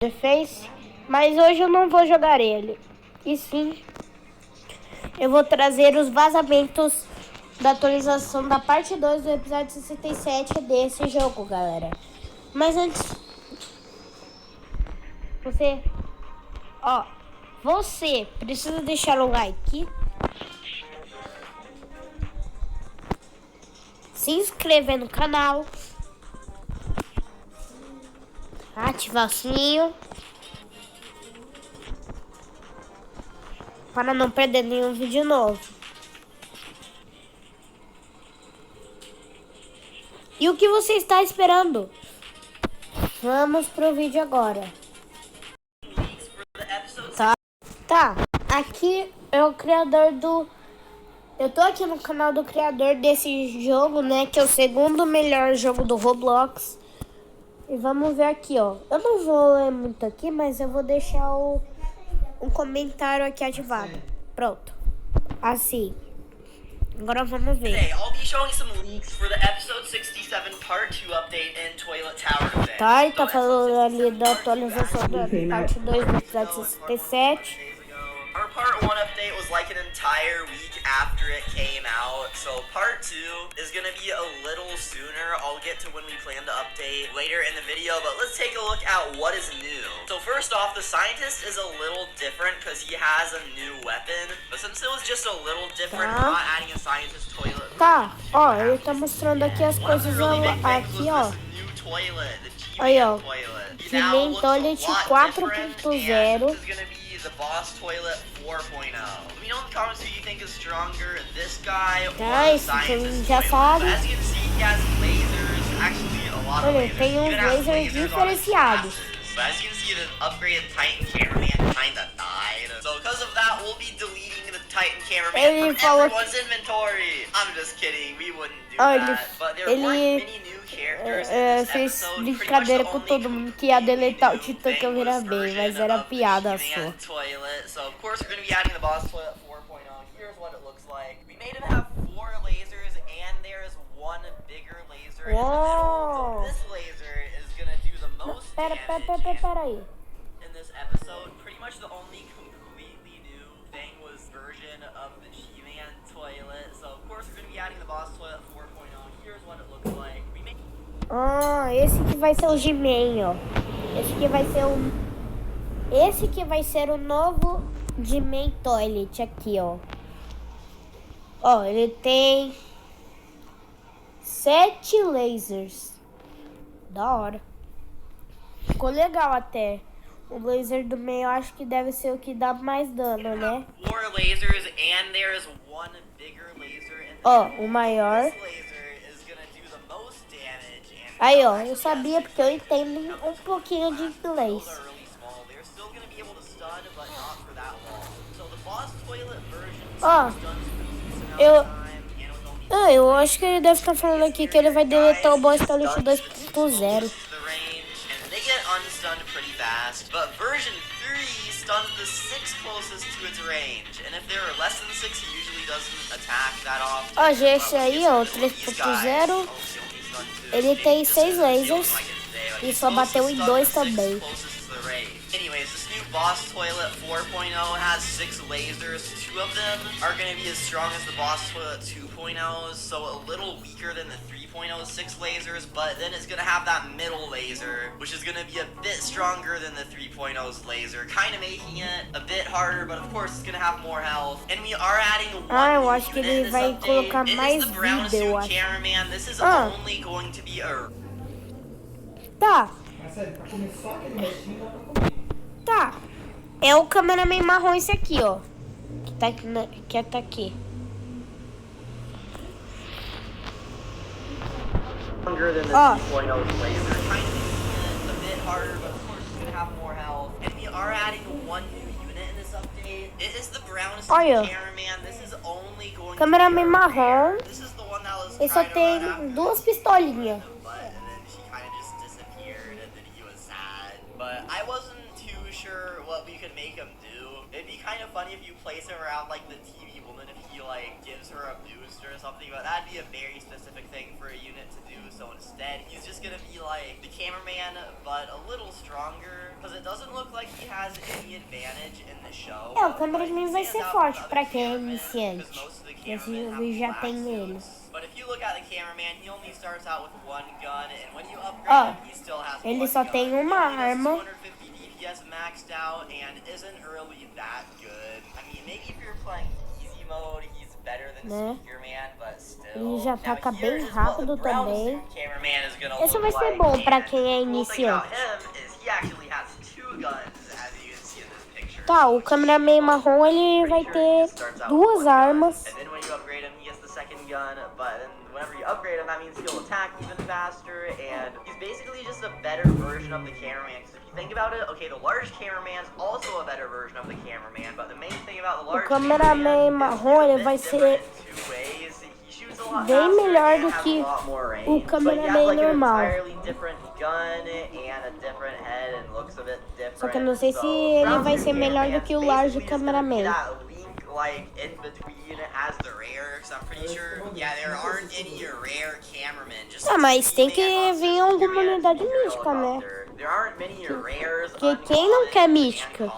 Face, mas hoje eu não vou jogar ele. E sim, eu vou trazer os vazamentos da atualização da parte 2 do episódio 67 desse jogo, galera. Mas antes, você precisa deixar o like, se inscrever no canal, ativar o sininho para não perder nenhum vídeo novo. E o que você está esperando? Vamos pro vídeo agora. Tá, aqui é o criador do... Eu tô aqui no canal do criador desse jogo, né? Que é o segundo melhor jogo do Roblox. E vamos ver aqui, ó. Eu não vou ler muito aqui, mas eu vou deixar um comentário aqui ativado. Pronto. Assim. Agora vamos ver. Today, I'll be showing some leaks for the episode 67 part 2 update in Toilet Tower today. Tá, ele tá falando ali da atualização da parte 2 do episódio 67. Our part 1 update was like an entire week after it came out, so part 2 is gonna be a little sooner. I'll get to when we plan to update later in the video, but let's take a look at what is new. So first off, the scientist is a little different because he has a new weapon, but since it was just a little different, we're not adding a scientist toilet. Tá, ó, ele tá mostrando aqui as coisas aqui, ó. Aí, ó, G-Man Toilet 4.0. The boss toilet 4.0. Let me know in the comments who you think is stronger, this guy or the scientist toilet. As you can see, he has lasers, actually a lot of lasers. Tem uns lasers diferenciados. But as you can see, the upgraded Titan cameraman kinda died. So because of that, we'll be deleting the Titan cameraman from everyone's inventory. I'm just kidding, we wouldn't do that. But there weren't many new characters in this fez episode. brincadeira com todo mundo que ia deletar o Titã que eu vira bem, mas era piada só. So of course we're going to be adding the boss toilet 4.0. Here's what it looks like. We made him have 4 lasers and there is one bigger laser in the middle. So this laser is going to do the most damage in this episode. Pretty much the only completely new thing was version of the G-Man toilet. So of course we're going to be adding the boss toilet 4.0. Here's what it looks like. Esse que vai ser o G-Man, ó. Esse que vai ser o novo G-Man Toilet aqui, ó. Ó, ele tem 7 lasers. Da hora. Ficou legal até. O laser do meio eu acho que deve ser o que dá mais dano, né? Ó, o maior. Aí, ó, eu sabia porque eu entendo um pouquinho de inglês. Ó, eu acho que ele deve estar falando aqui que ele vai deletar o Boss Toilet 2.0. Stuns the 6 closest to its range, and if there are less than 6, he usually doesn't attack that often. Ó, já esse aí, ó, o 3.0, ele tem 6 lasers e só bateu em 2 também. Anyways, this new boss toilet 4.0 has 6 lasers. 2 of them are going to be as strong as the boss toilet 2.0's, so a little weaker than the 3.0's 6 lasers, but then it's going to have that middle laser, which is going to be a bit stronger than the 3.0's laser, kind of making it a bit harder, but of course it's going to have more health. And we are adding one eu acho que ele vai colocar mais vida, eu acho. Cameraman. This is only going to be a... Tá. Tá. É o cameraman marrom esse aqui, ó. Que tá aqui. Ó. Olha. Cameraman marrom. Ele só tem 2 pistolinhas. But I wasn't too sure what we could make him do. It'd be kind of funny if you place him around like the TV woman if he he like gives her a boost or something, but that'd be a very specific thing for a unit to do. So instead, he's just gonna be like the cameraman, but a little stronger, because it doesn't look like he has any advantage in the show. O cameraman vai ser forte pra quem é iniciante. Esse jogo já tem ele. But if you look at the cameraman, he only starts out with one gun, and when you upgrade him, he still has ele one só gun. tem uma arma. 250 DPS maxed out and isn't really that good. I mean, maybe if you're playing easy mode, he's better than Speakerman, but still. Ele já ataca bem rápido também. Cameraman is gonna Esse vai ser bom pra quem é iniciante. Tá, o cameraman marrom ele vai ter duas armas. Whenever you upgrade him, that means he'll attack even faster, and he's basically just a better version of the cameraman. Because if you think about it, okay, the large cameraman is also a better version of the cameraman, but the main thing about the large cameraman marrom ele vai ser bem melhor do que o cameraman normal. Só que eu não sei se ele vai ser melhor do que o large cameraman. Like in between as the rare, because I'm pretty sure, yeah, there aren't any rare cameramen. Just mas tem que vir alguma unidade mística, né? There aren't many rares, que quem não quer mística? In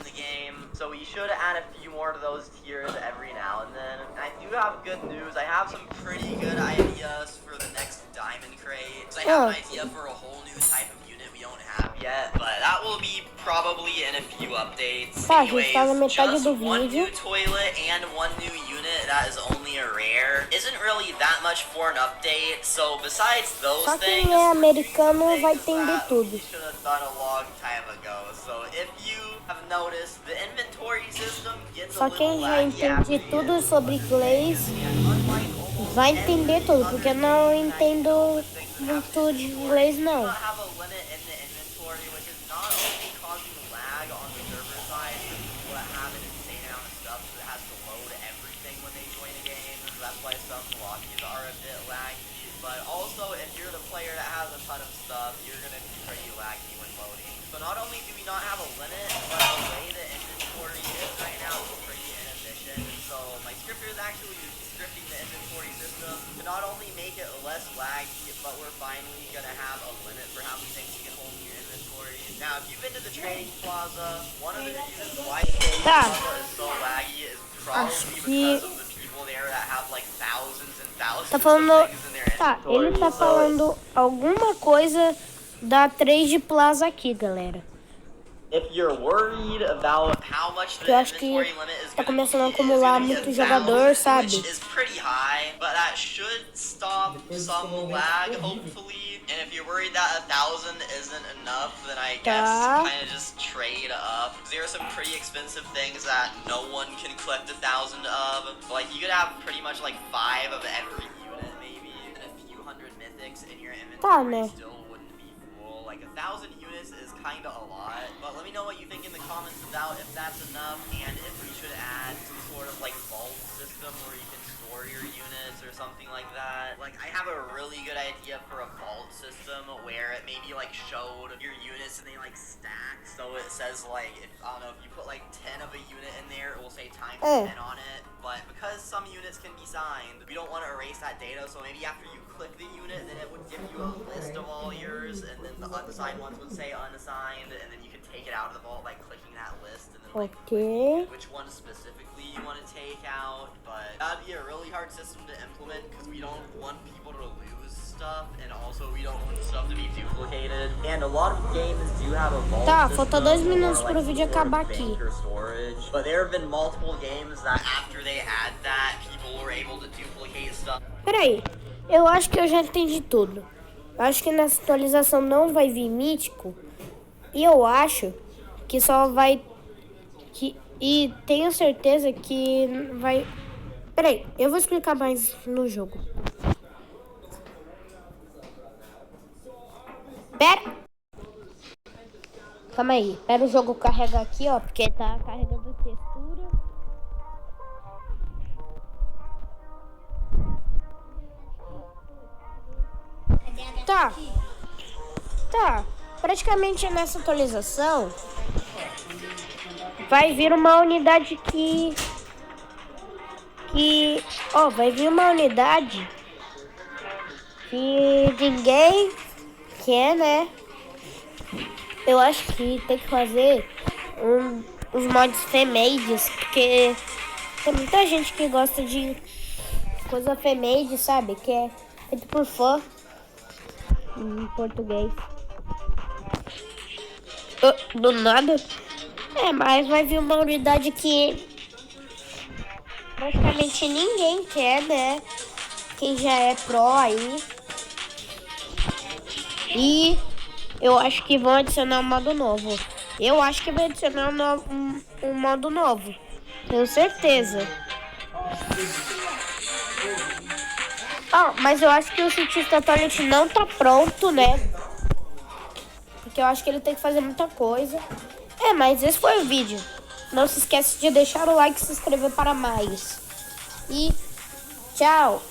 the game, so we should add a few more to those tiers every now and then. And I do have good news. I have some pretty good ideas for the next diamond crate. I have an idea for a whole new type of unit we don't have yet, but that will be probably in a few updates. Tá, a gente tá na metade do vídeo. One new toilet and one new unit that is only a rare isn't really that much for an update. So besides those Só things, quem é americano vai entender tudo. should have done a long time ago. So if you have noticed, the inventory system gets Só quem já entende tudo sobre inglês vai entender tudo, porque eu não entendo muito de inglês não. But also, if you're the player that has a ton of stuff, you're going to be pretty laggy when loading. So not only do we not have a limit, but the way the inventory is right now is pretty inefficient. So my scripter is actually scripting the inventory system to not only make it less laggy, but we're finally going to have a limit for how many things you can hold in your inventory. Now, if you've been to the trading plaza, one of the reasons why the trading plaza is so laggy is probably because of the people there that have like thousands and thousands of things in their inventory. Tá, ele tá falando alguma coisa da trade plaza aqui, galera. If you're worried about how much the Eu acho que inventory limit is tá going to começando a be, acumular muito jogador, sabe? which is pretty high, but that should stop some lag, hopefully. And if you're worried that 1,000 isn't enough, then I guess kind of just trade up. There are some pretty expensive things that no one can collect 1,000 of. Like you could have pretty much like 5 of every unit, maybe, and a few hundred mythics in your inventory still wouldn't be full. Like 1,000 units is kind of a lot. But let me know what you think in the comments about if that's enough, and if we should add some sort of like vault system where you can store your units or something like that. Like I have a really good idea for a vault system where it maybe like showed your units and they like stack. So it says like, if I don't know, if you put like 10 of a unit in there, it will say times 10 on it. But because some units can be signed, we don't want to erase that data. So maybe after you click the unit, then it would give you a list of all yours, and then the unsigned ones would say unassigned, and then you can take it out of the vault by clicking that list, and then like which one specifically you want to take out. But that'd be a really hard system to implement because we don't want people to lose stuff, and also we don't want stuff to be duplicated. And a lot of games do have a vault Tá, system, falta 2 minutos para o vídeo acabar aqui. Storage. But there have been multiple games that after they add that, people were able to duplicate stuff. Peraí, eu acho que eu já entendi tudo. Eu acho que nessa atualização não vai vir mítico. E eu acho que só vai... E tenho certeza que vai... Peraí, eu vou explicar mais no jogo. Pera! Calma aí, espera o jogo carregar aqui, ó, porque tá carregando textura. Tá, praticamente nessa atualização vai vir uma unidade que que, ó, vai vir uma unidade que ninguém quer, né? Eu acho que tem que fazer os mods femades, porque tem muita gente que gosta de coisa femade, sabe? Que é feito por fã em português. Do nada. Mas vai vir uma unidade que praticamente ninguém quer, né? Quem já é pro aí. E eu acho que vão adicionar um modo novo. Eu acho que vai adicionar um modo novo. Tenho certeza. Mas eu acho que o cientista Toilet não tá pronto, né? Porque eu acho que ele tem que fazer muita coisa. Mas esse foi o vídeo. Não se esqueça de deixar o like e se inscrever para mais. E tchau!